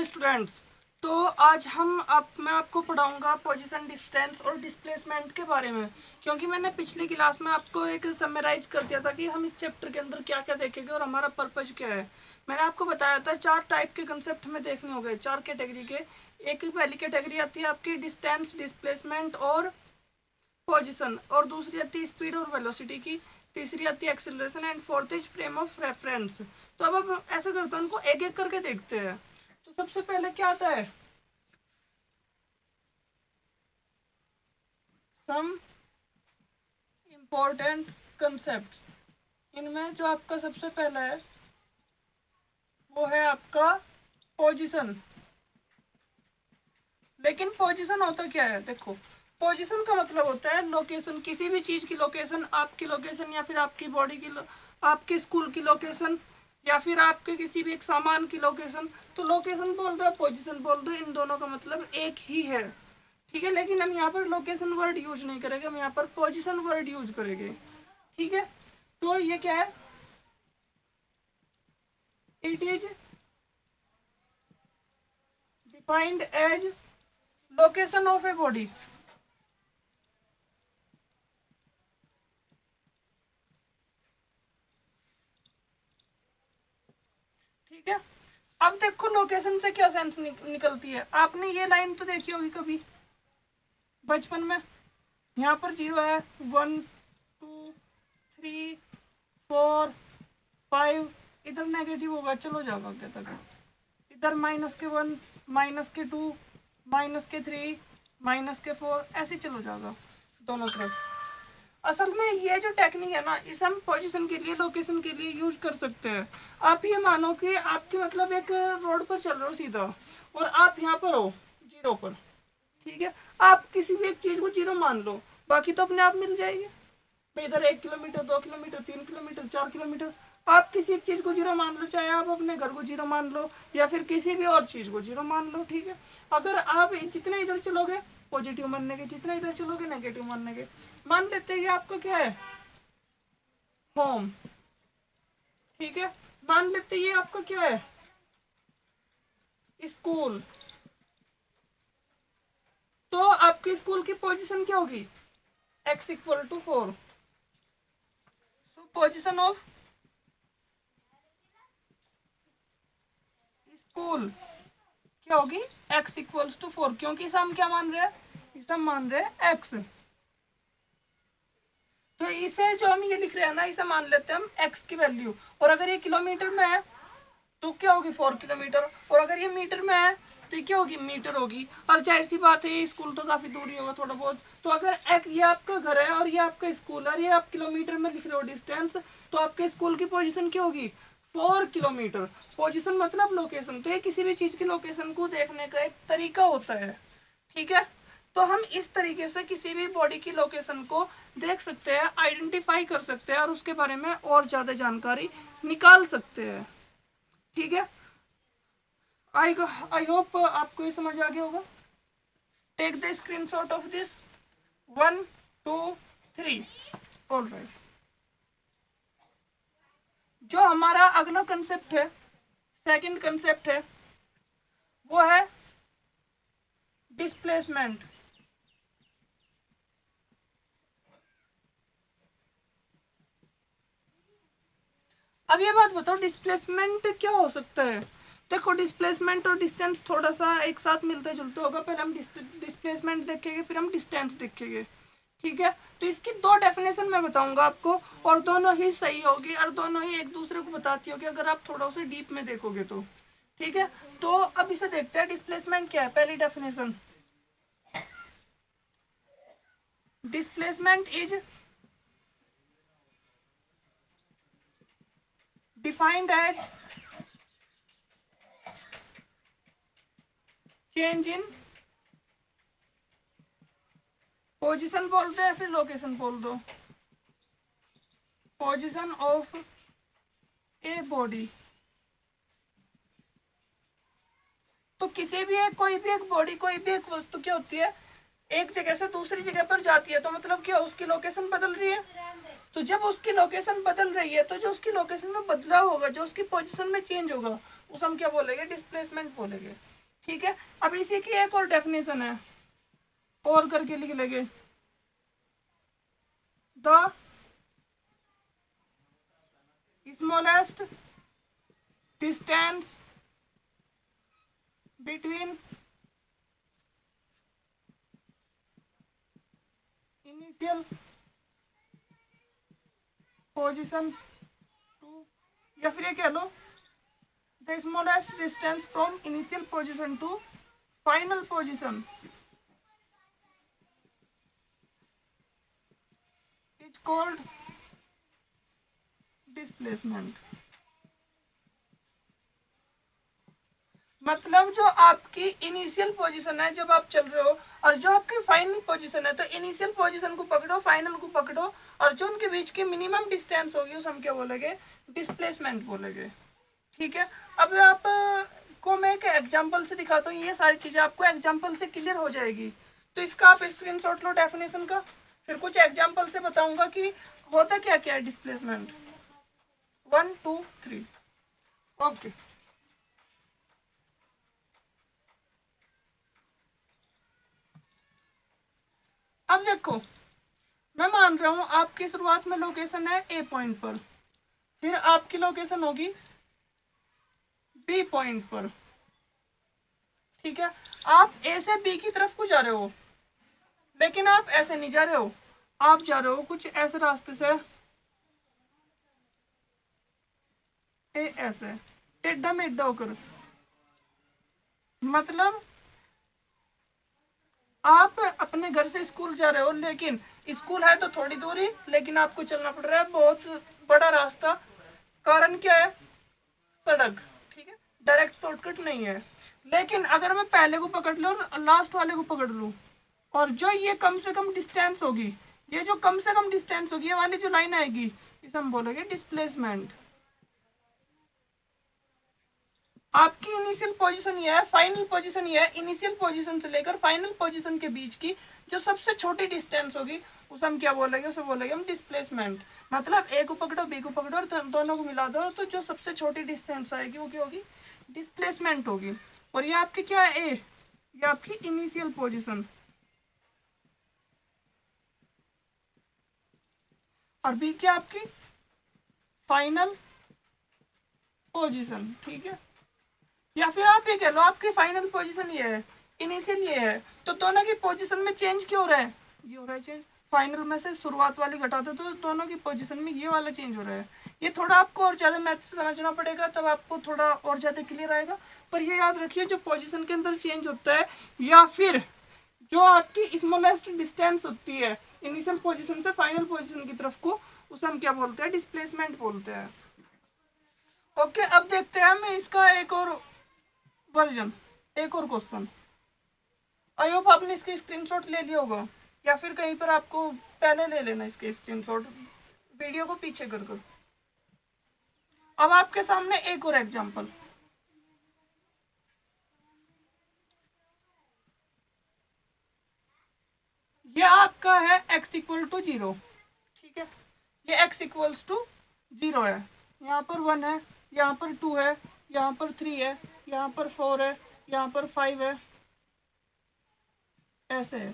Students, तो आज मैं आपको पढ़ाऊंगा पोजीशन, डिस्टेंस और डिस्प्लेसमेंट के बारे में। क्योंकि मैंने पिछली क्लास में आपको एक समराइज कर दिया था कि हम इस चैप्टर के अंदर क्या क्या देखेंगे और हमारा पर्पज क्या है। मैंने आपको बताया था 4 टाइप के कंसेप्ट में देखने होंगे, 4 कैटेगरी के। एक पहली कैटेगरी आती है आपकी डिस्टेंस, डिस्प्लेसमेंट और पोजीशन, और दूसरी आती है स्पीड और वेलोसिटी की, तीसरी आती है acceleration and fourth is frame of reference. तो अब हम ऐसे करते हैं, उनको एक एक करके देखते हैं। तो सबसे पहले क्या आता है, सम इम्पोर्टेंट कंसेप्ट। इनमें जो आपका सबसे पहला है वो है आपका पोजीशन। लेकिन पोजीशन होता क्या है, देखो पोजीशन का मतलब होता है लोकेशन, किसी भी चीज की लोकेशन, आपकी लोकेशन या फिर आपकी बॉडी की आपके स्कूल की लोकेशन या फिर आपके किसी भी एक सामान की लोकेशन। तो लोकेशन बोल दो, पोजीशन बोल दो, इन दोनों का मतलब एक ही है, ठीक है। लेकिन हम यहाँ पर लोकेशन वर्ड यूज नहीं करेंगे, हम यहाँ पर पोजीशन वर्ड यूज करेंगे, ठीक है। तो ये क्या है, it is defined as location of a body. ठीक है, अब देखो लोकेशन से क्या सेंस निकलती है। आपने ये लाइन तो देखी होगी कभी बचपन में, यहाँ पर 0 है, 1 2 3 4 5, इधर नेगेटिव होगा, चलो जाओ आगे तक, इधर -1 -2 -3 -4, ऐसे चलो जाएगा दोनों तरफ। असल में ये जो टेक्निक है ना, इसे हम पोजीशन के लिए, लोकेशन के लिए यूज कर सकते हैं। आप ये मानो कि आपके मतलब एक रोड पर चल रहे हो सीधा, और आप यहाँ पर हो 0 पर, ठीक है। आप किसी भी एक चीज को 0 मान लो, बाकी तो अपने आप मिल जाएगी। इधर 1 किलोमीटर, 2 किलोमीटर, 3 किलोमीटर, 4 किलोमीटर, आप किसी एक चीज को 0 मान लो, चाहे आप अपने घर को 0 मान लो या फिर किसी भी और चीज को 0 मान लो, ठीक है। अगर आप जितने इधर चलोगे पॉजिटिव मानने के, जितना इधर चलोगे नेगेटिव मानने के। मान लेते हैं आपका क्या है, होम, ठीक है। मान लेते हैं आपका क्या है, स्कूल। तो आपके स्कूल की पोजीशन क्या होगी, x = 4। So position of school क्या होगी, x = 4, क्योंकि इसे हम क्या मान रहे हैं, इसे हम मान रहे हैं x। तो इसे जो हम ये लिख रहे हैं ना, इसे मान लेते हैं हम x की वैल्यू। और अगर ये किलोमीटर में है तो क्या होगी, 4 किलोमीटर, और अगर ये मीटर में है तो क्या होगी, मीटर होगी। और जाहिर सी बात है ये स्कूल तो काफी दूरी होगा थोड़ा बहुत। तो अगर ये आपका घर है और ये आपका स्कूल है, और ये आप किलोमीटर में लिख रहे हो डिस्टेंस, तो आपके स्कूल की पोजीशन क्या होगी, 4 किलोमीटर। पोजीशन मतलब लोकेशन। तो ये किसी भी चीज की लोकेशन को देखने का एक तरीका होता है, ठीक है। तो हम इस तरीके से किसी भी बॉडी की लोकेशन को देख सकते हैं, आइडेंटिफाई कर सकते हैं और उसके बारे में और ज्यादा जानकारी निकाल सकते हैं, ठीक है। आई होप आपको ये समझ आ गया होगा। Take the screenshot of this, 1 2 3। Alright, जो हमारा अगला कंसेप्ट है, सेकंड कंसेप्ट है, वो है डिस्प्लेसमेंट। अब ये बात बताओ, डिस्प्लेसमेंट क्या हो सकता है। देखो डिस्प्लेसमेंट और डिस्टेंस थोड़ा सा एक साथ मिलते जुलते होगा। पहले हम डिस्प्लेसमेंट देखेंगे, फिर हम डिस्टेंस देखेंगे, ठीक है। तो इसकी 2 डेफिनेशन मैं बताऊंगा आपको, और दोनों ही सही होगी और दोनों ही एक दूसरे को बताती होगी अगर आप थोड़ा उसे डीप में देखोगे तो, ठीक है। तो अब इसे देखते हैं, डिस्प्लेसमेंट क्या है। पहली definition, displacement is defined as change in position बोल दो या फिर लोकेशन बोल दो, पोजीशन ऑफ ए बॉडी। तो किसी भी एक, कोई भी एक बॉडी, कोई भी एक वस्तु क्या होती है, एक जगह से दूसरी जगह पर जाती है, तो मतलब क्या उसकी लोकेशन बदल रही है। तो जब उसकी लोकेशन बदल रही है तो जो उसकी लोकेशन में बदलाव होगा, जो उसकी पोजीशन में चेंज होगा, उसे हम क्या बोलेंगे? डिस्प्लेसमेंट बोलेंगे। ठीक है, अब इसी की एक और डेफिनेशन है, और करके लिख लेंगे। The smallest distance between initial position to, या फिर ये कह लो the smallest distance from initial position to final position is called displacement। मतलब जो आपकी इनिशियल पोजीशन है जब आप चल रहे हो, और जो आपकी फाइनल पोजीशन है, तो इनिशियल पोजीशन को पकड़ो, फाइनल को पकड़ो, और जो उनके बीच की मिनिमम डिस्टेंस होगी उसे हम क्या बोलेंगे? डिस्प्लेसमेंट बोलेंगे। ठीक है, अब आप को मैं एक एग्जांपल से दिखाता हूँ, ये सारी चीजें आपको एग्जांपल से क्लियर हो जाएगी। तो इसका आप स्क्रीनशॉट लो डेफिनेशन का, फिर कुछ एग्जांपल से बताऊंगा कि होता क्या क्या है डिस्प्लेसमेंट। 1 2 3 ओके। अब देखो, मैं मान रहा हूं आपकी शुरुआत में लोकेशन है ए पॉइंट पर, फिर आपकी लोकेशन होगी बी पॉइंट पर। ठीक है, आप ए से बी की तरफ को जा रहे हो, लेकिन आप ऐसे नहीं जा रहे हो, आप जा रहे हो कुछ ऐसे रास्ते से, ऐसे टेढ़ा मेढ़ा होकर। मतलब आप अपने घर से स्कूल जा रहे हो, लेकिन स्कूल है तो थोड़ी दूरी, लेकिन आपको चलना पड़ रहा है बहुत बड़ा रास्ता। कारण क्या है? सड़क। ठीक है, डायरेक्ट शॉर्टकट नहीं है। लेकिन अगर मैं पहले को पकड़ लूं और लास्ट वाले को पकड़ लूं, और जो ये कम से कम डिस्टेंस होगी, ये जो कम से कम डिस्टेंस होगी, ये वाली जो लाइन आएगी, इसे हम बोलेंगे डिस्प्लेसमेंट। आपकी इनिशियल पोजीशन ये है, फाइनल पोजीशन ये है। इनिशियल पोजीशन से लेकर फाइनल पोजीशन के बीच की जो सबसे छोटी डिस्टेंस होगी उसे हम क्या बोलेंगे? उसे बोलेंगे हम डिस्प्लेसमेंट। मतलब ए को पकड़ो, बी को पकड़ो, और दोनों को मिला दो, तो जो सबसे छोटी डिस्टेंस आएगी वो क्या होगी? डिस्प्लेसमेंट होगी। और ये आपकी क्या है? ए, ये आपकी इनिशियल पोजीशन, और बी क्या आपकी? Final position. ठीक है, या फिर आप ये कह लो आपकी फाइनल पोजीशन ये है, इनिशियल ये है, तो दोनों की पोजीशन में चेंज क्यों हो रहा है? ये हो रहा है चेंज, फाइनल में से शुरुआत वाली घटा दो तो दोनों की पोजीशन में ये वाला चेंज हो रहा है। ये थोड़ा आपको और ज्यादा मैथ समझना पड़ेगा, तब आपको थोड़ा और ज्यादा क्लियर आएगा। पर ये याद रखिए, जो पोजीशन के अंदर चेंज होता है, या फिर जो आपकी स्मॉलेस्ट डिस्टेंस होती है इनिशियल पोजीशन से फाइनल पोजीशन की तरफ को, उसे हम क्या बोलते हैं? डिस्प्लेसमेंट बोलते हैं। ओके, अब देखते हैं हम इसका एक और वर्जन, एक और क्वेश्चन। आई होप आपने इसके स्क्रीनशॉट ले लिया होगा, या फिर कहीं पर आपको पहले ले लेना इसके स्क्रीनशॉट, वीडियो को पीछे कर कर। अब आपके सामने एक और एग्जांपल, ये आपका है x इक्वल टू 0। ठीक है, ये x इक्वल्स टू 0 है, यहाँ पर 1 है, यहाँ पर 2 है, यहाँ पर 3 है, यहाँ पर 4 है, यहाँ पर 5 है, ऐसे है।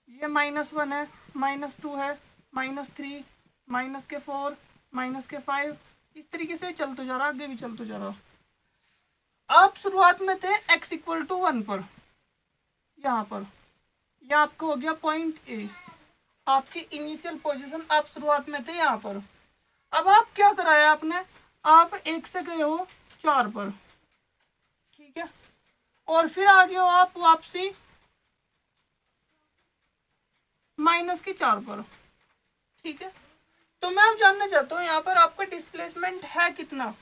ये -1 है, -2 है, -3, माइनस के 4, माइनस के 5, इस तरीके से चलते जा रहा, आगे भी चलते जा रहा। आप शुरुआत में थे x इक्वल टू 1 पर, यहाँ पर यह आपको हो गया पॉइंट ए, आपकी इनिशियल पोजीशन, आप शुरुआत में थे यहाँ पर। अब आप क्या कराया आपने? आप 1 से गए हो 4 पर। ठीक है, और फिर आ गए हो आप वापसी -4 पर। ठीक है, तो मैं अब जानना चाहता हूँ यहाँ पर आपका डिस्प्लेसमेंट है कितना।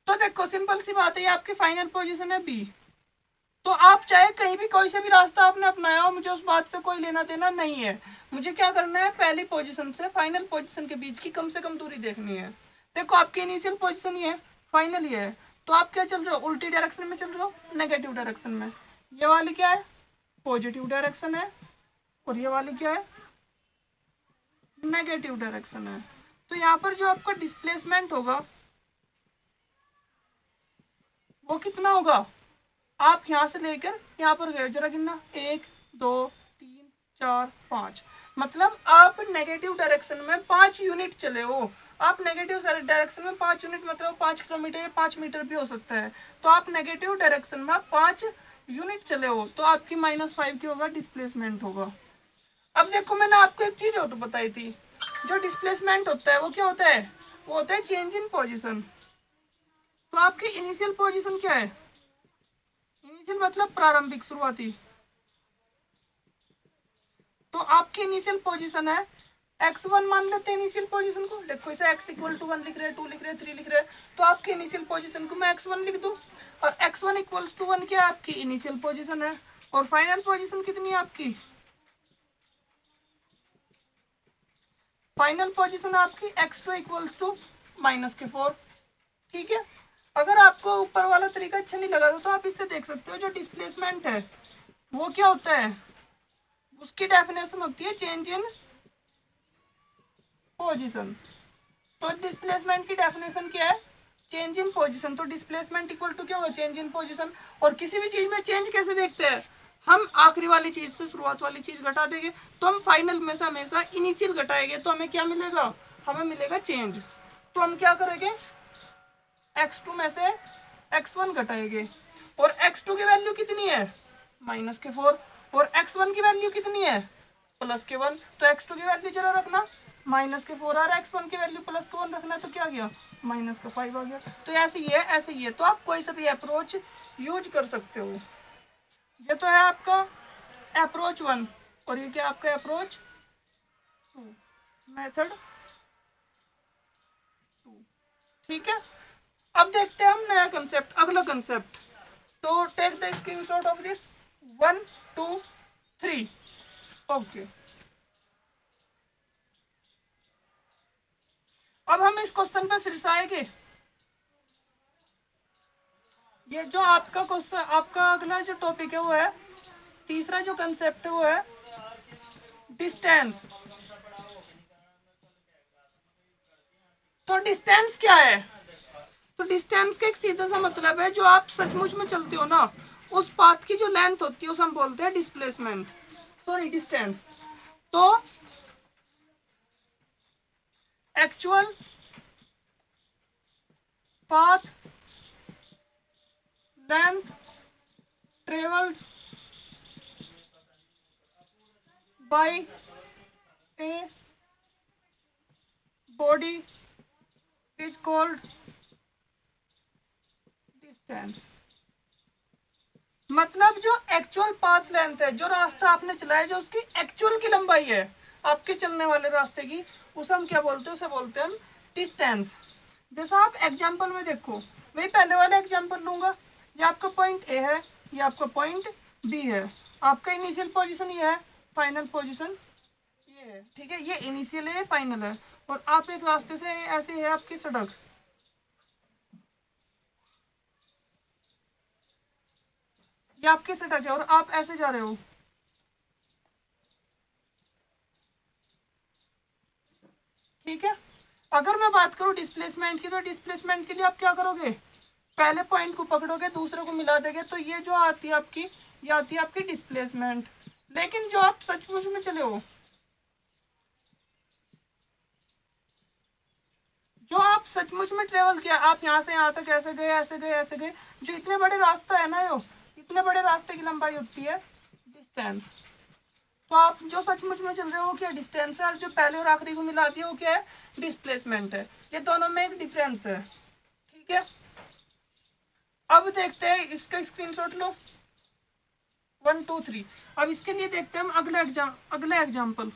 तो देखो सिंपल सी बात है, ये आपकी फाइनल पोजीशन है बी। तो आप चाहे कहीं भी कोई सा भी रास्ता आपने अपनाया हो, मुझे उस बात से कोई लेना देना नहीं है। मुझे क्या करना है? पहली पोजीशन से फाइनल पोजीशन के बीच की कम से कम दूरी देखनी है। देखो आपकी इनिशियल पोजीशन ये है, फाइनल ये है, तो आप क्या चल रहे हो? उल्टी डायरेक्शन में चल रहे हो, नेगेटिव डायरेक्शन में। ये वाली क्या है? पॉजिटिव डायरेक्शन है, और ये वाली क्या है? नेगेटिव डायरेक्शन है। तो यहाँ पर जो आपका डिस्प्लेसमेंट होगा वो कितना होगा, आप यहाँ से लेकर यहाँ पर गए, जरा गिनना, 1 2 3 4 5, मतलब आप नेगेटिव डायरेक्शन में 5 यूनिट चले हो। आप नेगेटिव डायरेक्शन में 5 यूनिट मतलब 5 किलोमीटर या 5 मीटर भी हो सकता है। तो आप नेगेटिव डायरेक्शन में 5 यूनिट चले हो तो आपकी -5 की होगा डिस्प्लेसमेंट होगा। अब देखो मैंने आपको एक चीज और तो बताई थी, जो डिस्प्लेसमेंट होता है वो क्या होता है, वो होता है चेंज इन पोजीशन। तो आपकी इनिशियल पोजीशन क्या है, इनिशियल मतलब प्रारंभिक शुरुआती, तो आपकी इनिशियल पोजीशन है x1 मान लेते हैं इनिशियल पोजीशन को। देखो इसे x = 1 लिख रहे हैं, 2 लिख रहे हैं, 3 लिख रहे हैं, तो आपकी इनिशियल पोजीशन को मैं x1 लिख दूं, और x1 = 1 क्या आपकी इनिशियल पोजीशन है, और फाइनल पोजीशन कितनी है आपकी, फाइनल पोजीशन आपकी x2 = -4। ठीक है, अगर आपको ऊपर वाला तरीका अच्छा नहीं लगा तो आप इससे देख सकते हो, जो डिस्प्लेसमेंट है वो क्या होता है, उसकी डेफिनेशन होती है चेंज इन पोजीशन। तो डिस्प्लेसमेंट की डेफिनेशन क्या है, चेंज इन पोजीशन। तो डिस्प्लेसमेंट इक्वल टू क्या होगा, चेंज इन पोजीशन। और किसी भी चीज में चेंज कैसे देखते हैं, हम आखिरी वाली चीज से शुरुआत वाली चीज घटा देंगे, तो हम फाइनल में से हमेशा इनिशियल घटाएंगे, तो हमें क्या मिलेगा, हमें मिलेगा चेंज। तो हम क्या करेंगे, x2 में से x1 घटाएंगे, और x2 की वैल्यू कितनी है, -4, और x1 की वैल्यू कितनी है, +1। तो x2 की वैल्यू जरा रखना -4, और x1 की वैल्यू +1 रखना, तो क्या गया, -5 आ गया। तो ऐसे ही है, ऐसे ही है। तो आप कोई सा भी अप्रोच यूज कर सकते हो। ये तो है आपका अप्रोच 1, और ये क्या आपका अप्रोच 2, मेथड 2। ठीक है, अब देखते हैं हम नया कंसेप्ट, अगला कंसेप्ट। तो take the screenshot of this 1 2 3। Okay, अब हम इस क्वेश्चन पे फिर से आएंगे। ये जो आपका क्वेश्चन, आपका अगला जो टॉपिक है वो है, तीसरा जो कंसेप्ट है वो है डिस्टेंस। तो डिस्टेंस क्या है, तो डिस्टेंस का एक सीधा सा मतलब है, जो आप सचमुच में चलते हो ना, उस पाथ की जो लेंथ होती है उसे हम बोलते हैं डिस्प्लेसमेंट, सॉरी डिस्टेंस। तो actual path length travelled by a body is called distance. मतलब जो एक्चुअल पाथ लेंथ है, जो रास्ता आपने चलाया, जो उसकी एक्चुअल की लंबाई है आपके चलने वाले रास्ते की, उसे हम क्या बोलते हैं, उसे बोलते हैं डिस्टेंस। जैसा आप एग्जांपल में देखो, वही पहले वाला एग्जांपल लूंगा, ये आपका पॉइंट ए है, ये आपका पॉइंट बी है, आपका इनिशियल पोजीशन ये है, फाइनल पोजीशन ये है। ठीक है, ये इनिशियल है, फाइनल है, और आप एक रास्ते से, ऐसे है आपकी सड़क, ये आपकी सड़क है, और आप ऐसे जा रहे हो। ठीक है, अगर मैं बात करूं डिस्प्लेसमेंट की, तो डिस्प्लेसमेंट के लिए आप क्या करोगे, पहले पॉइंट को पकड़ोगे, दूसरे को मिला देंगे, तो ये जो आती है आपकी, ये आती है आपकी डिस्प्लेसमेंट। लेकिन जो आप सचमुच में चले हो, जो आप सचमुच में ट्रेवल किया, आप यहाँ से यहाँ तक ऐसे गए, ऐसे गए, ऐसे गए, जो इतने बड़े रास्ता है ना, यो इतने बड़े रास्ते की लंबाई होती है डिस्टेंस। तो आप जो सचमुच में चल रहे हो वो क्या डिस्टेंस है, और जो पहले और आखिरी को मिला दिया वो क्या है, डिस्प्लेसमेंट है। ये दोनों में एक डिफरेंस है। ठीक है, अब देखते हैं, इसका स्क्रीनशॉट लो 1 2 3। अब इसके लिए देखते हैं हम अगला एग्जाम्पल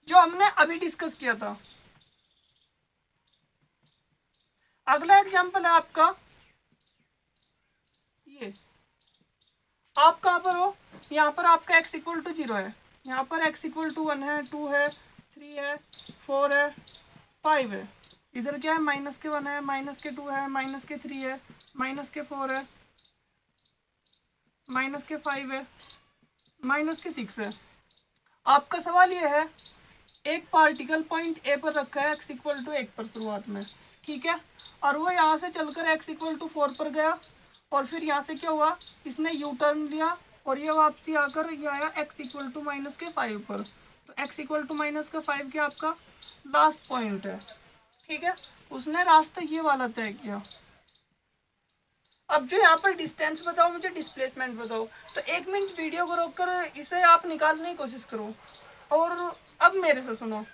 जो हमने अभी डिस्कस किया था। अगला एग्जाम्पल है आपका ये, आप कहाँ पर हो, यहाँ पर आपका x = 0 है, यहाँ पर x = 1 है, 2 है, 3 है, 4 है, 5 है, इधर क्या है, -1 है, -2 है, -3 है, -4 है, -5 है, -6 है। आपका सवाल ये है एक पार्टिकल पॉइंट ए पर रखा है x इक्वल टू 1 पर शुरुआत में, ठीक है, और वो यहाँ से चलकर x इक्वल टू 4 पर गया, और फिर यहाँ से क्या हुआ, इसने यू टर्न लिया और ये वापसी आकर ये आया x इक्वल टू -5 पर। तो x इक्वल टू -5 क्या आपका लास्ट पॉइंट है, ठीक है। उसने रास्ता ये वाला तय किया। अब जो यहाँ पर डिस्टेंस बताओ, मुझे डिस्प्लेसमेंट बताओ। तो 1 मिनट वीडियो को रोककर इसे आप निकालने की कोशिश करो, और अब मेरे से सुनो।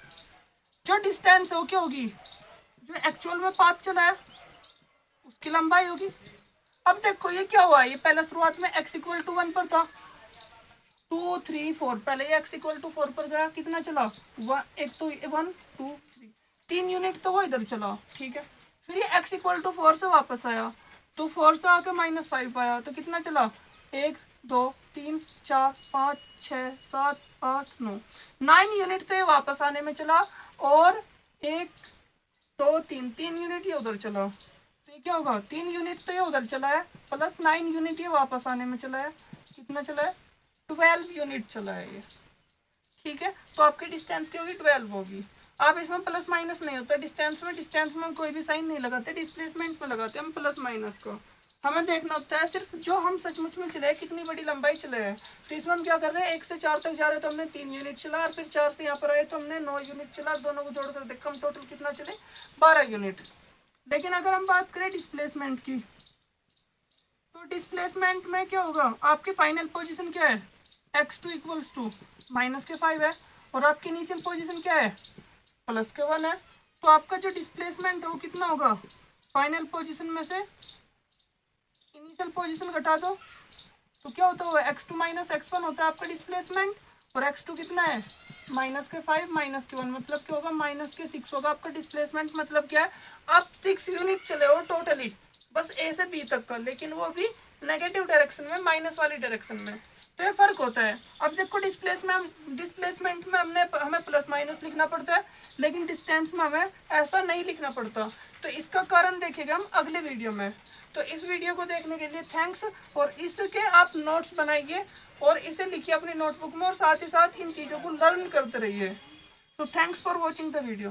जो डिस्टेंस है वो क्या होगी, जो एक्चुअल में पाथ चला है उसकी लंबाई होगी। अब देखो ये क्या हुआ, ये पहले शुरुआत में x इक्वल टू 1 पर था, 2 3 4, पहले ये x इक्वल टू 4 पर गया, कितना चला, एक तो 1 2 3, 3 यूनिट तो वो इधर चला, ठीक है। फिर ये x इक्वल टू 4 से वापस आया, तो 4 से आके -5 आया, तो कितना चला, 1 2 3 4 5 6 7 8 9, 9 यूनिट तो ये वापस आने में चला, और 1 2 3 3 यूनिट ये उधर चला, तो ये क्या होगा, 3 यूनिट तो ये उधर चला है, प्लस 9 यूनिट ये वापस आने में चला है, कितना चला है, 12 यूनिट चला है ये, ठीक है। तो आपकी डिस्टेंस क्या होगी, 12 होगी। आप इसमें प्लस माइनस नहीं होता डिस्टेंस में कोई भी साइन नहीं लगाते, डिस्प्लेसमेंट में लगाते हम प्लस माइनस को। हमें देखना होता है सिर्फ जो हम सचमुच में चले, कितनी बड़ी लंबाई चले हैं। तो इसमें हम क्या कर रहे हैं, 1 से 4 तक जा रहे हैं तो हमने 3 यूनिट चला, और फिर 4 से यहाँ पर आए तो हमने 9 यूनिट चला, दोनों को जोड़कर देखा हम टोटल कितना चले, 12 यूनिट। लेकिन अगर हम बात करें डिस्प्लेसमेंट की, तो डिस्प्लेसमेंट में क्या होगा, आपकी फाइनल पोजिशन क्या है, x2 इक्वल्स टू -5 है, और आपकी इनिशियल पोजिशन क्या है, +1 है। तो आपका जो डिस्प्लेसमेंट है वो कितना होगा, फाइनल पोजीशन में से इनिशियल पोजीशन घटा दो तो क्या होता है, x2 - x1 होता है आपका डिस्प्लेसमेंट, और x2 कितना है, -5 -1, मतलब क्या होगा, -6 होगा आपका डिस्प्लेसमेंट। मतलब क्या है, आप 6 यूनिट चले हो टोटली, बस a से b तक का, लेकिन वो भी नेगेटिव डायरेक्शन में, माइनस वाली डायरेक्शन में, तो ये फर्क होता है। अब देखो डिस्प्लेसमेंट में हमें प्लस माइनस लिखना पड़ता है, लेकिन डिस्टेंस में हमें ऐसा नहीं लिखना पड़ता। तो इसका कारण देखेंगे हम अगले वीडियो में। तो इस वीडियो को देखने के लिए थैंक्स, और इसके आप नोट्स बनाइए और इसे लिखिए अपनी नोटबुक में, और साथ ही साथ इन चीज़ों को लर्न करते रहिए। तो thanks for watching the video.